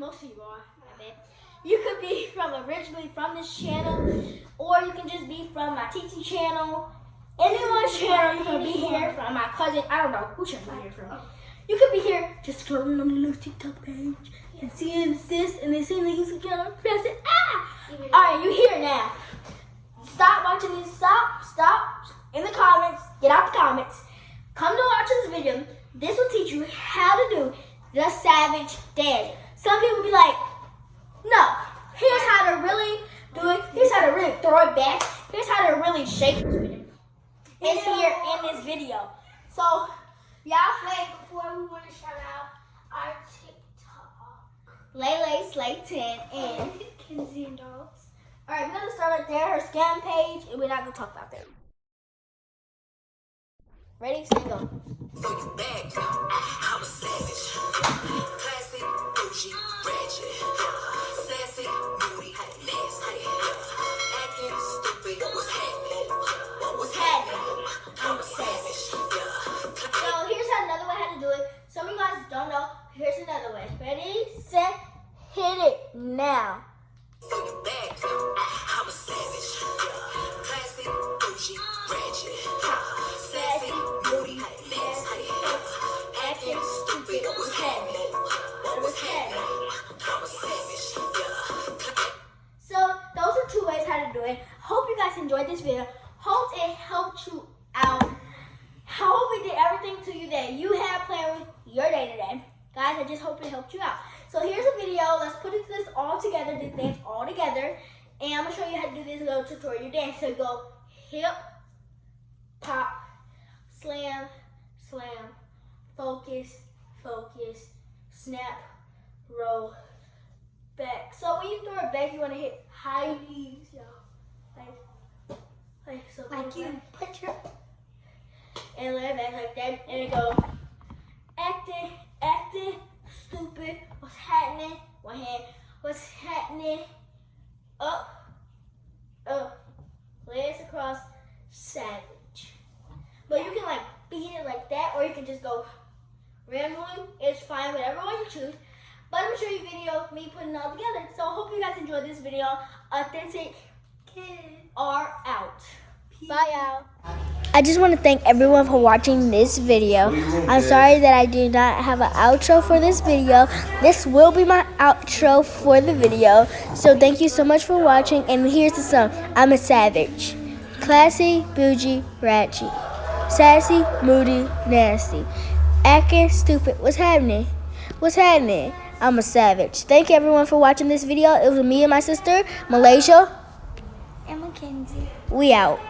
Most of you are, I bet. You could be originally from this channel, or you can just be from my TT channel. Anyone's channel, you can be here from my cousin. I don't know who channel you're from. You could be here just scrolling on the little TikTok page and seeing this and then seeing the YouTube channel. Press it. Alright, you here now. Stop watching this. Stop in the comments. Get out the comments. Come to watch this video. This will teach you how to do the savage dance. Some people be like, no, here's how to really do it. Here's how to really throw it back. Here's how to really shake it. It's here in this video. So, y'all, before we want to shout out our TikTok. Lele Slay 10 and Kenzie and Dogs. Alright, we're going to start right there, her scam page, and we're not going to talk about that. Ready, steady, go. So you back, I'm a savage. Classic, bougie, ratchet. Sassy, moody, nasty. Acting stupid, what's happening? What's happening? I'm a savage. So here's another way how to do it. Some of you guys don't know. Here's another way. Ready, set, hit it now. So you back, I'm a savage. Classic, bougie, ratchet. Sassy, moody, nasty. Acting stupid, what's happening? What's happening? I'm a savage. So those are 2 ways how to do it. Hope you guys enjoyed this video. Hope it helped you out. Hope it did everything to you that you have planned with your day today. Guys, I just hope it helped you out. So here's a video. Let's put this all together, this dance all together. And I'm going to show you how to do this little tutorial dance. So go hip, pop, slam, slam, focus, focus, snap, roll, back. So when you throw it back, you want to hit high knees, y'all. Like you put your and lay it back like that, and it go acting, stupid, what's happening, one hand, what's happening, up, legs across, savage. But you can like beat it like that, or you can just go rambling. It's fine, whatever one you choose. But I'm going to show you a video of me putting it all together. So I hope you guys enjoyed this video. Authentic Kids are out. Bye, y'all. I just want to thank everyone for watching this video. I'm sorry that I do not have an outro for this video. This will be my outro for the video. So thank you so much for watching. And here's the song. I'm a savage. Classy, bougie, ratchet. Sassy, moody, nasty. Acting stupid. What's happening? What's happening? I'm a savage. Thank you everyone for watching this video. It was me and my sister, Malaysia. And Mackenzie. We out.